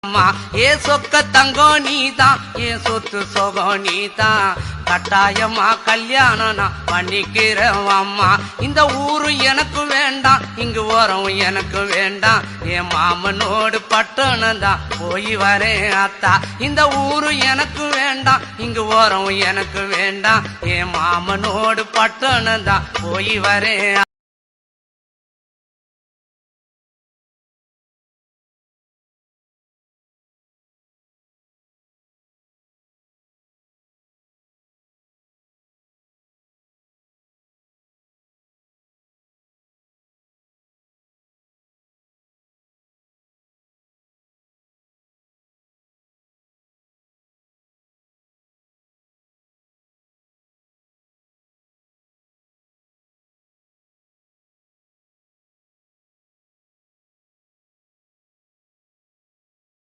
அம்மா ஏ சொக்க தங்கம் நீதான், ஏ சொத்து சொகம் நீதான், கட்டாயமா கல்யாணம் நான் பண்ணிக்கிறேன் அம்மா. இந்த ஊரு எனக்கு வேண்டாம், இங்கு ஓரம் எனக்கு வேண்டாம், என் மாமனோடு பட்டணம் தான் போய் வரேன் அத்தா. இந்த ஊரு எனக்கு வேண்டாம், இங்கு ஓரம் எனக்கு வேண்டாம், என் மாமனோடு பட்டணம் தான் போய் வரேன்.